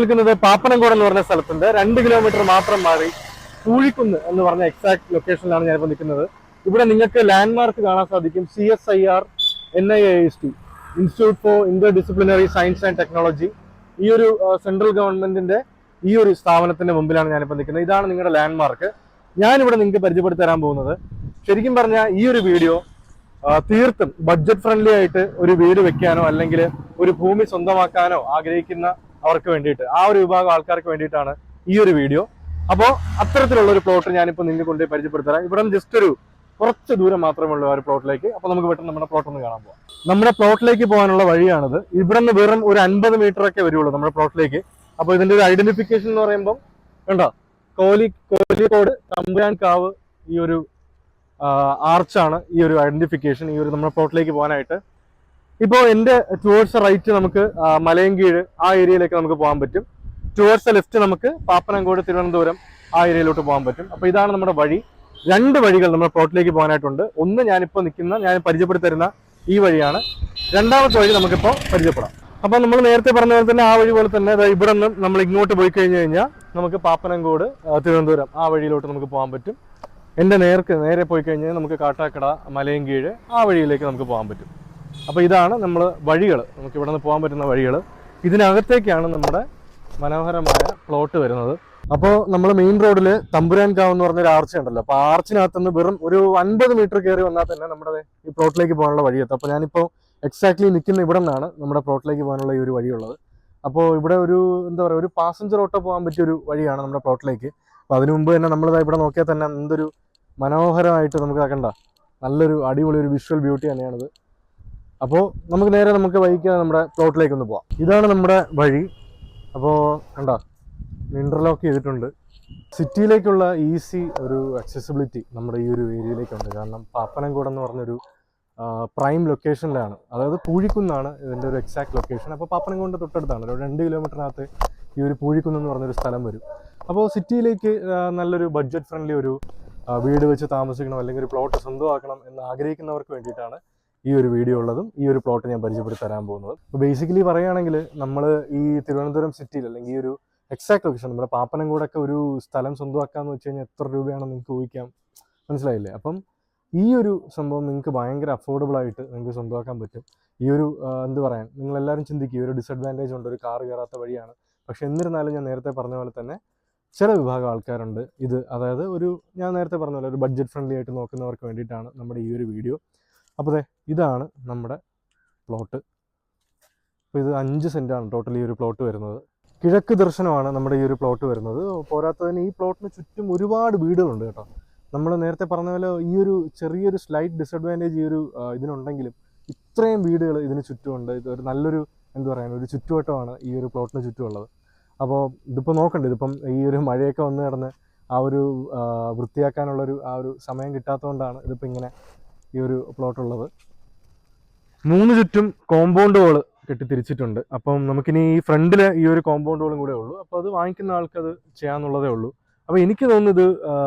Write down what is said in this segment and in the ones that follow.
നിൽക്കുന്നത് പാപ്പനംകോട് എന്ന് പറഞ്ഞ സ്ഥലത്തുണ്ട് 2 കിലോമീറ്റർ മാത്രം മാറി പൂഴിക്കുന്ന് എന്ന് പറഞ്ഞ എക്സാക്ട് ലൊക്കേഷനിലാണ് ഞാനിപ്പോൾ നിൽക്കുന്നത്. ഇവിടെ നിങ്ങൾക്ക് ലാൻഡ്മാർക്ക് കാണാൻ സാധിക്കും. CSIR NIIST institute for inter disciplinary science and technology, ഈ ഒരു സെൻട്രൽ ഗവൺമെന്റിന്റെ ഈ ഒരു സ്ഥാപനത്തിന്റെ മുമ്പിലാണ് ഞാനിപ്പോൾ നിൽക്കുന്നത്. ഇതാണ് നിങ്ങളുടെ ലാൻഡ്മാർക്ക്. ഞാനിവിടെ നിങ്ങൾക്ക് പരിചയപ്പെടുത്തി തരാൻ പോകുന്നത്, ശരിക്കും പറഞ്ഞാൽ ഈ ഒരു വീഡിയോ തീർത്തും ബഡ്ജറ്റ് ഫ്രണ്ട്ലി ആയിട്ട് ഒരു വീട് വെക്കാനോ അല്ലെങ്കിൽ ഒരു ഭൂമി സ്വന്തമാക്കാനോ ആഗ്രഹിക്കുന്ന അവർക്ക് വേണ്ടിയിട്ട്, ആ ഒരു വിഭാഗം ആൾക്കാർക്ക് വേണ്ടിയിട്ടാണ് ഈ ഒരു വീഡിയോ. അപ്പോൾ അത്തരത്തിലുള്ള ഒരു പ്ലോട്ട് ഞാനിപ്പോൾ നിങ്ങൾക്ക് കൊണ്ടുപോയി പരിചയപ്പെടുത്തരാം. ഇവിടെ നിന്ന് ജസ്റ്റ് ഒരു കുറച്ച് ദൂരം മാത്രമേ ഉള്ളൂ ആ ഒരു പ്ലോട്ടിലേക്ക്. അപ്പോൾ നമുക്ക് പെട്ടെന്ന് നമ്മുടെ പ്ലോട്ട് ഒന്ന് കാണാൻ പോകാം. നമ്മുടെ പ്ലോട്ടിലേക്ക് പോകാനുള്ള വഴിയാണിത്. ഇവിടെ നിന്ന് വെറും ഒരു 50 മീറ്റർ ഒക്കെ വരുള്ളൂ നമ്മുടെ പ്ലോട്ടിലേക്ക്. അപ്പോൾ ഇതിന്റെ ഒരു ഐഡന്റിഫിക്കേഷൻ എന്ന് പറയുമ്പോൾ കണ്ടോ, കോലിക്കോട് തമ്പുരാൻകാവ് ഈ ഒരു ആർച്ചാണ് ഈ ഒരു ഐഡന്റിഫിക്കേഷൻ ഈ ഒരു നമ്മുടെ പ്ലോട്ടിലേക്ക് പോകാനായിട്ട്. ഇപ്പോൾ എൻ്റെ ടുവേർഡ്സ് റൈറ്റ് നമുക്ക് മലയൻകീഴ് ആ ഏരിയയിലേക്ക് നമുക്ക് പോകാൻ പറ്റും. ടുവേർഡ്സ് ലെഫ്റ്റ് നമുക്ക് പാപ്പനംകോട് തിരുവനന്തപുരം ആ ഏരിയയിലോട്ട് പോകാൻ പറ്റും. അപ്പോൾ ഇതാണ് നമ്മുടെ വഴി. 2 വഴികൾ നമ്മുടെ പ്ലോട്ടിലേക്ക് പോകാനായിട്ടുണ്ട്. ഒന്ന് ഞാനിപ്പോൾ ഞാൻ പരിചയപ്പെടുത്തി തരുന്ന ഈ വഴിയാണ്. രണ്ടാമത്തെ വഴി നമുക്കിപ്പോൾ പരിചയപ്പെടാം. അപ്പോൾ നമ്മൾ നേരത്തെ പറഞ്ഞ പോലെ തന്നെ ആ വഴി പോലെ തന്നെ ഇവിടെ നിന്ന് നമ്മൾ ഇങ്ങോട്ട് പോയി കഴിഞ്ഞാൽ നമുക്ക് പാപ്പനംകോട് തിരുവനന്തപുരം ആ വഴിയിലോട്ട് നമുക്ക് പോകാൻ പറ്റും. എൻ്റെ നേരെ പോയി കഴിഞ്ഞാൽ നമുക്ക് കാട്ടാക്കട മലയൻകീഴ് ആ വഴിയിലേക്ക് നമുക്ക് പോകാൻ പറ്റും. അപ്പോൾ ഇതാണ് നമ്മൾ വഴികൾ, നമുക്ക് ഇവിടെ നിന്ന് പോകാൻ പറ്റുന്ന വഴികൾ. ഇതിനകത്തേക്കാണ് നമ്മുടെ മനോഹരമായ പ്ലോട്ട് വരുന്നത്. അപ്പോൾ നമ്മൾ മെയിൻ റോഡിൽ തമ്പുരാൻകാവ് എന്ന് പറഞ്ഞൊരു ആർച്ച് ഉണ്ടല്ലോ, അപ്പോൾ ആർച്ചിനകത്തുനിന്ന് വെറും ഒരു 50 മീറ്റർ കയറി വന്നാൽ തന്നെ നമ്മുടെ ഈ പ്ലോട്ടിലേക്ക് പോകാനുള്ള വഴിയെത്തും. അപ്പോൾ ഞാനിപ്പോൾ എക്സാക്ട്ലി നിൽക്കുന്ന ഇവിടെ നിന്നാണ് നമ്മുടെ പ്ലോട്ടിലേക്ക് പോകാനുള്ള ഈ ഒരു വഴിയുള്ളത്. അപ്പോൾ ഇവിടെ ഒരു എന്താ പറയുക, ഒരു പാസഞ്ചർ ഓട്ടോ പോകാൻ പറ്റിയൊരു വഴിയാണ് നമ്മുടെ പ്ലോട്ടിലേക്ക്. അപ്പോൾ അതിനു മുമ്പ് തന്നെ നമ്മൾ ഇവിടെ നോക്കിയാൽ തന്നെ എന്തൊരു മനോഹരമായിട്ട് നമുക്ക് കണ്ട നല്ലൊരു അടിപൊളി ഒരു വിഷ്വൽ ബ്യൂട്ടി തന്നെയാണിത്. അപ്പോൾ നമുക്ക് വഴിക്ക് നമ്മുടെ പ്ലോട്ടിലേക്ക് ഒന്ന് പോവാം. ഇതാണ് നമ്മുടെ വഴി. അപ്പോൾ കണ്ട ഇന്റർലോക്ക് ചെയ്തിട്ടുണ്ട്. സിറ്റിയിലേക്കുള്ള ഈസി ഒരു അക്സസിബിലിറ്റി നമ്മുടെ ഈ ഒരു ഏരിയയിലേക്കുണ്ട്. കാരണം പാപ്പനംകോട് എന്ന് പറഞ്ഞൊരു പ്രൈം ലൊക്കേഷനിലാണ്, അതായത് പൂഴിക്കുന്നാണ് ഇതിൻ്റെ ഒരു എക്സാക്ട് ലൊക്കേഷൻ. അപ്പോൾ പാപ്പനംകോടിൻ്റെ തൊട്ടടുത്താണ്, ഒരു 2 കിലോമീറ്ററിനകത്ത് ഈ ഒരു പൂഴിക്കുന്ന് എന്ന് പറഞ്ഞൊരു സ്ഥലം വരും. അപ്പോൾ സിറ്റിയിലേക്ക് നല്ലൊരു ബഡ്ജറ്റ് ഫ്രണ്ട്ലി ഒരു വീട് വെച്ച് താമസിക്കണം അല്ലെങ്കിൽ ഒരു പ്ലോട്ട് സ്വന്തമാക്കണം എന്ന് ആഗ്രഹിക്കുന്നവർക്ക് വേണ്ടിയിട്ടാണ് ഈ ഒരു വീഡിയോ ഉള്ളതും ഈ ഒരു പ്ലോട്ട് ഞാൻ പരിചയപ്പെടുത്തി തരാൻ പോകുന്നത്. അപ്പോൾ ബേസിക്കലി പറയുകയാണെങ്കിൽ നമ്മൾ ഈ തിരുവനന്തപുരം സിറ്റിയിൽ അല്ലെങ്കിൽ ഈ ഒരു എക്സാക്ട് ലൊക്കേഷൻ നമ്മുടെ പാപ്പനംകോടൊക്കെ ഒരു സ്ഥലം സ്വന്തമാക്കാന്ന് വെച്ച് കഴിഞ്ഞാൽ എത്ര രൂപയാണെന്ന് നിങ്ങൾക്ക് ഊഹിക്കാം, മനസ്സിലായില്ലേ? അപ്പം ഈ ഒരു സംഭവം നിങ്ങൾക്ക് ഭയങ്കര അഫോർഡബിൾ ആയിട്ട് നിങ്ങൾക്ക് സ്വന്തമാക്കാൻ പറ്റും. ഈ ഒരു എന്ത് പറയാൻ, നിങ്ങളെല്ലാവരും ചിന്തിക്കും ഈ ഒരു ഡിസഡ്വാൻറ്റേജ് ഉണ്ട്, ഒരു കാർ കയറാത്ത വഴിയാണ്. പക്ഷെ എന്നിരുന്നാലും ഞാൻ നേരത്തെ പറഞ്ഞ പോലെ തന്നെ ചില വിഭാഗം ആൾക്കാരുണ്ട് ഇത്, അതായത് ഞാൻ നേരത്തെ പറഞ്ഞ പോലെ ഒരു ബഡ്ജറ്റ് ഫ്രണ്ട്ലി ആയിട്ട് നോക്കുന്നവർക്ക് വേണ്ടിയിട്ടാണ് നമ്മുടെ ഈ ഒരു വീഡിയോ. അപ്പോൾ ഇതാണ് നമ്മുടെ പ്ലോട്ട്. അപ്പോൾ ഇത് 5 സെൻറ്റാണ് ടോട്ടൽ ഈ ഒരു പ്ലോട്ട് വരുന്നത്. കിഴക്ക് ദർശനമാണ് നമ്മുടെ ഈ ഒരു പ്ലോട്ട് വരുന്നത്. പോരാത്തതിന് ഈ പ്ലോട്ടിന് ചുറ്റും ഒരുപാട് വീടുകളുണ്ട് കേട്ടോ. നമ്മൾ നേരത്തെ പറഞ്ഞ പോലെ ഈ ഒരു ചെറിയൊരു സ്ലൈറ്റ് ഡിസഡ്വാൻറ്റേജ് ഈ ഒരു ഇതിനുണ്ടെങ്കിലും ഇത്രയും വീടുകൾ ഇതിന് ചുറ്റുമുണ്ട്. ഇതൊരു നല്ലൊരു എന്താ പറയുക, ഒരു ചുറ്റുവട്ടമാണ് ഈ ഒരു പ്ലോട്ടിന് ചുറ്റുമുള്ളത്. അപ്പോൾ ഇതിപ്പോൾ നോക്കണ്ട, ഇതിപ്പം ഈ ഒരു മഴയൊക്കെ വന്ന് കിടന്ന് ആ ഒരു വൃത്തിയാക്കാനുള്ളൊരു ആ ഒരു സമയം കിട്ടാത്തതുകൊണ്ടാണ് ഇതിപ്പോൾ ഇങ്ങനെ ഈ ഒരു പ്ലോട്ടുള്ളത്. 3 ചുറ്റും കോമ്പൗണ്ട് വാൾ കെട്ടി തിരിച്ചിട്ടുണ്ട്. അപ്പം നമുക്കിനി ഈ ഫ്രണ്ടിൽ ഈ ഒരു കോമ്പൗണ്ട് വാളും കൂടെ ഉള്ളൂ. അപ്പോൾ അത് വാങ്ങിക്കുന്ന ആൾക്കത് ചെയ്യാന്നുള്ളതേ ഉള്ളൂ. അപ്പോൾ എനിക്ക് തോന്നുന്നത്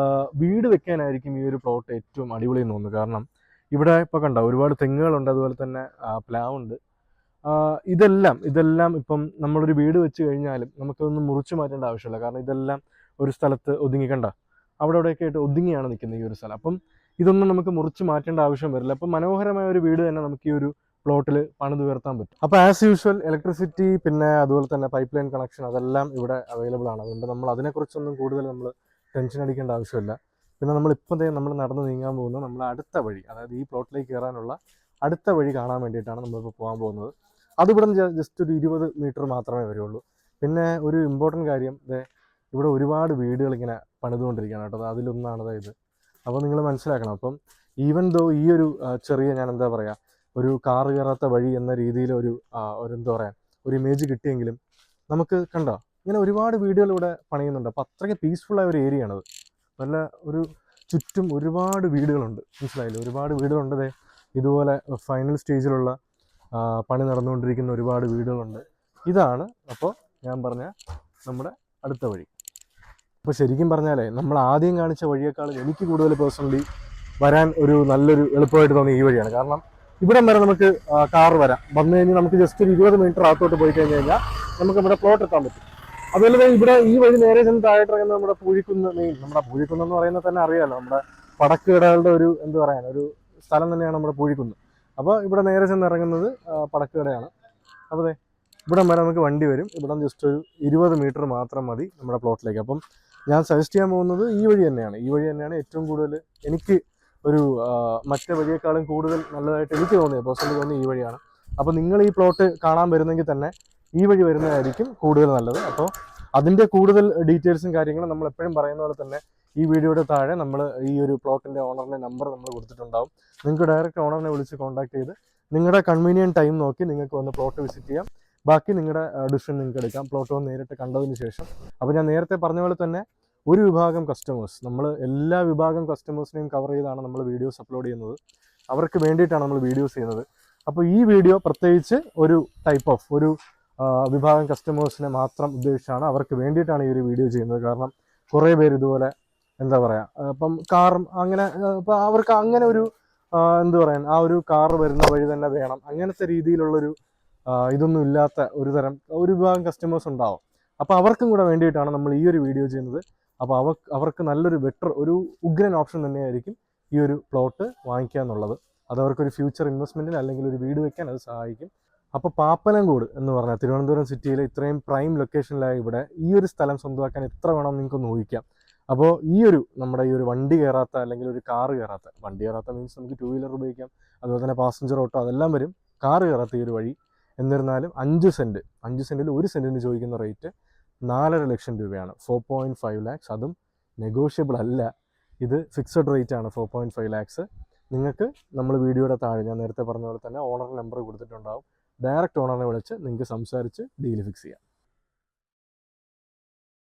വീട് വെക്കാനായിരിക്കും ഈ ഒരു പ്ലോട്ട് ഏറ്റവും അടിപൊളി എന്ന് തോന്നുന്നു. കാരണം ഇവിടെ ഇപ്പോൾ കണ്ട ഒരുപാട് തെങ്ങുകളുണ്ട്, അതുപോലെ തന്നെ പ്ലാവുണ്ട്. ഇതെല്ലാം ഇപ്പം നമ്മളൊരു വീട് വെച്ച് കഴിഞ്ഞാലും നമുക്കൊന്നും മുറിച്ചു മാറ്റേണ്ട ആവശ്യമില്ല. കാരണം ഇതെല്ലാം ഒരു സ്ഥലത്ത് ഒതുങ്ങിക്കണ്ട, അവിടെയൊക്കെ ആയിട്ട് ഒതുങ്ങിയാണ് നിൽക്കുന്നത് ഈ ഒരു സ്ഥലം. അപ്പം ഇതൊന്നും നമുക്ക് മുറിച്ച് മാറ്റേണ്ട ആവശ്യം വരില്ല. അപ്പം മനോഹരമായ ഒരു വീട് തന്നെ നമുക്ക് ഈ ഒരു പ്ലോട്ടിൽ പണിത് ഉയർത്താൻ പറ്റും. അപ്പോൾ ആസ് യൂഷ്വൽ ഇലക്ട്രിസിറ്റി പിന്നെ അതുപോലെ തന്നെ പൈപ്പ് ലൈൻ കണക്ഷൻ അതെല്ലാം ഇവിടെ അവൈലബിൾ ആണ്. അതുകൊണ്ട് നമ്മൾ അതിനെക്കുറിച്ചൊന്നും കൂടുതൽ നമ്മൾ ടെൻഷൻ അടിക്കേണ്ട ആവശ്യമില്ല. പിന്നെ നമ്മൾ നടന്ന് നീങ്ങാൻ പോകുന്നത് നമ്മൾ അടുത്ത വഴി, അതായത് ഈ പ്ലോട്ടിലേക്ക് കയറാനുള്ള അടുത്ത വഴി കാണാൻ വേണ്ടിയിട്ടാണ് നമ്മളിപ്പോൾ പോകാൻ പോകുന്നത്. അതിവിടെ നിന്ന് ജസ്റ്റ് ഒരു 20 മീറ്റർ മാത്രമേ വരുള്ളൂ. പിന്നെ ഒരു ഇമ്പോർട്ടൻറ്റ് കാര്യം, ഇവിടെ ഒരുപാട് വീടുകൾ ഇങ്ങനെ പണിതുകൊണ്ടിരിക്കുകയാണ് കേട്ടോ. അതിലൊന്നാണ് ഇത്. അപ്പോൾ നിങ്ങൾ മനസ്സിലാക്കണം. അപ്പം ഈവൻ ദോ ഈ ഒരു ചെറിയ ഞാൻ എന്താ പറയുക, ഒരു കാറ് കയറാത്ത വഴി എന്ന രീതിയിൽ ഒരു എന്താ പറയുക ഒരു ഇമേജ് കിട്ടിയെങ്കിലും നമുക്ക് കണ്ടോ ഇങ്ങനെ ഒരുപാട് വീടുകൾ ഇവിടെ പണിയുന്നുണ്ട്. അപ്പോൾ അത്രയ്ക്ക് പീസ്ഫുള്ളായ ഒരു ഏരിയ ആണത്. നല്ല ഒരു ചുറ്റും ഒരുപാട് വീടുകളുണ്ട്, മനസ്സിലായില്ലേ? ഒരുപാട് വീടുകളുണ്ട്. ഇതുപോലെ ഫൈനൽ സ്റ്റേജിലുള്ള പണി നടന്നുകൊണ്ടിരിക്കുന്ന ഒരുപാട് വീടുകളുണ്ട്. ഇതാണ് അപ്പോൾ ഞാൻ പറഞ്ഞ നമ്മുടെ അടുത്ത വഴി. അപ്പോൾ ശരിക്കും പറഞ്ഞാലേ നമ്മൾ ആദ്യം കാണിച്ച വഴിയേക്കാളും എനിക്ക് കൂടുതൽ പേഴ്സണലി വരാൻ ഒരു നല്ലൊരു എളുപ്പമായിട്ട് തോന്നിയ ഈ വഴിയാണ്. കാരണം ഇവിടം വരെ നമുക്ക് കാർ വന്നു കഴിഞ്ഞാൽ നമുക്ക് ജസ്റ്റ് ഒരു 20 മീറ്റർ അകത്തോട്ട് പോയി കഴിഞ്ഞ് കഴിഞ്ഞാൽ നമുക്ക് ഇവിടെ പ്ലോട്ട് എത്താൻ പറ്റും. അതുപോലെ തന്നെ ഇവിടെ ഈ വഴി നേരെ ചെന്ന് താഴോട്ടിറങ്ങുന്ന നമ്മുടെ പൂഴിക്കുന്ന് മെയിൻ, നമ്മുടെ പൂഴിക്കുന്ന് എന്ന് പറയുന്നത് തന്നെ അറിയാലോ, നമ്മുടെ പടക്കുകടകളുടെ ഒരു എന്ത് പറയാൻ ഒരു സ്ഥലം തന്നെയാണ് നമ്മുടെ പൂഴിക്കുന്ന്. അപ്പോൾ ഇവിടെ നേരെ ചെന്ന് ഇറങ്ങുന്നത് പടക്കുകടയാണ്. അപ്പോൾ ഇവിടം വരെ നമുക്ക് വണ്ടി വരും. ഇവിടം ജസ്റ്റ് ഒരു 20 മീറ്റർ മാത്രം മതി നമ്മുടെ പ്ലോട്ടിലേക്ക്. അപ്പം ഞാൻ സജസ്റ്റ് ചെയ്യാൻ പോകുന്നത് ഈ വഴി തന്നെയാണ്. ഈ വഴി തന്നെയാണ് ഏറ്റവും കൂടുതൽ എനിക്ക് ഒരു മറ്റേ വഴിയേക്കാളും കൂടുതൽ നല്ലതായിട്ട് എനിക്ക് തോന്നിയത്, പേഴ്സണലി തോന്നിയത് ഈ വഴിയാണ്. അപ്പോൾ നിങ്ങൾ ഈ പ്ലോട്ട് കാണാൻ വരുന്നെങ്കിൽ തന്നെ ഈ വഴി വരുന്നതായിരിക്കും കൂടുതൽ നല്ലത്. അപ്പോൾ അതിൻ്റെ കൂടുതൽ ഡീറ്റെയിൽസും കാര്യങ്ങളും നമ്മൾ എപ്പോഴും പറയുന്ന പോലെ തന്നെ ഈ വീഡിയോയുടെ താഴെ നമ്മൾ ഈ ഒരു പ്ലോട്ടിൻ്റെ ഓണറിൻ്റെ നമ്പർ നമ്മൾ കൊടുത്തിട്ടുണ്ടാവും. നിങ്ങൾക്ക് ഡയറക്റ്റ് ഓണറിനെ വിളിച്ച് കോൺടാക്ട് ചെയ്ത് നിങ്ങളുടെ കൺവീനിയൻറ്റ് ടൈം നോക്കി നിങ്ങൾക്ക് വന്ന് പ്ലോട്ട് വിസിറ്റ് ചെയ്യാം. ബാക്കി നിങ്ങളുടെ ഡിസിഷൻ നിങ്ങൾക്ക് എടുക്കാം പ്ലോട്ട് വന്ന് നേരിട്ട് കണ്ടതിന് ശേഷം. അപ്പോൾ ഞാൻ നേരത്തെ പറഞ്ഞ പോലെ തന്നെ ഒരു വിഭാഗം കസ്റ്റമേഴ്സ്, നമ്മൾ എല്ലാ വിഭാഗം കസ്റ്റമേഴ്സിനെയും കവർ ചെയ്താണ് നമ്മൾ വീഡിയോസ് അപ്ലോഡ് ചെയ്യുന്നത്. അവർക്ക് വേണ്ടിയിട്ടാണ് നമ്മൾ വീഡിയോസ് ചെയ്യുന്നത്. അപ്പോൾ ഈ വീഡിയോ പ്രത്യേകിച്ച് ഒരു ടൈപ്പ് ഓഫ് ഒരു വിഭാഗം കസ്റ്റമേഴ്സിനെ മാത്രം ഉദ്ദേശിച്ചാണ്, അവർക്ക് വേണ്ടിയിട്ടാണ് ഈ ഒരു വീഡിയോ ചെയ്യുന്നത്. കാരണം കുറേ പേര് ഇതുപോലെ എന്താ പറയുക, ഇപ്പം കാറും അങ്ങനെ ഇപ്പം അവർക്ക് അങ്ങനെ ഒരു എന്ത് പറയാൻ ആ ഒരു കാറ് വരുന്ന വഴി തന്നെ വേണം, അങ്ങനത്തെ രീതിയിലുള്ളൊരു ഇതൊന്നും ഇല്ലാത്ത ഒരു വിഭാഗം കസ്റ്റമേഴ്സ് ഉണ്ടാവും. അപ്പോൾ അവർക്കും കൂടെ വേണ്ടിയിട്ടാണ് നമ്മൾ ഈ ഒരു വീഡിയോ ചെയ്യുന്നത്. അപ്പോൾ അവർക്ക് നല്ലൊരു ബെറ്റർ ഒരു ഉഗ്രൻ ഓപ്ഷൻ തന്നെയായിരിക്കും ഈ ഒരു പ്ലോട്ട് വാങ്ങിക്കുക എന്നുള്ളത്. അത് അവർക്കൊരു ഫ്യൂച്ചർ ഇൻവെസ്റ്റ്മെൻറ്റിന് അല്ലെങ്കിൽ ഒരു വീട് വയ്ക്കാൻ അത് സഹായിക്കും. അപ്പോൾ പാപ്പനംകോട് എന്ന് പറഞ്ഞാൽ തിരുവനന്തപുരം സിറ്റിയിലെ ഇത്രയും പ്രൈം ലൊക്കേഷനിലായ ഇവിടെ ഈ ഒരു സ്ഥലം സ്വന്തമാക്കാൻ എത്ര വേണം നിങ്ങൾക്കൊന്ന് ഊഹിക്കാം. അപ്പോൾ നമ്മുടെ ഈ ഒരു വണ്ടി കയറാത്ത അല്ലെങ്കിൽ ഒരു കാറ് കയറാത്ത, വണ്ടി കയറാത്ത മീൻസ് നമുക്ക് 2 വീലർ ഉപയോഗിക്കാം, അതുപോലെ തന്നെ പാസഞ്ചർ ഓട്ടോ അതെല്ലാം വരും, കാറ് കയറാത്ത ഈ ഒരു വഴി. എന്നിരുന്നാലും 5 സെൻറ്റിൽ 1 സെൻറ്റിന് ചോദിക്കുന്ന റേറ്റ് 4.5 ലക്ഷം രൂപയാണ്. 4.5 lakhs. അതും നെഗോഷ്യബിൾ അല്ല, ഇത് ഫിക്സഡ് റേറ്റ് ആണ് 4.5 lakhs. നിങ്ങൾക്ക് നമ്മൾ വീഡിയോയുടെ താഴെ ഞാൻ നേരത്തെ പറഞ്ഞ പോലെ തന്നെ ഓണർ നമ്പർ കൊടുത്തിട്ടുണ്ടാവും. ഡയറക്റ്റ് ഓണറിനെ വിളിച്ച് നിങ്ങൾക്ക് സംസാരിച്ച് ഡീൽ ഫിക്സ് ചെയ്യാം.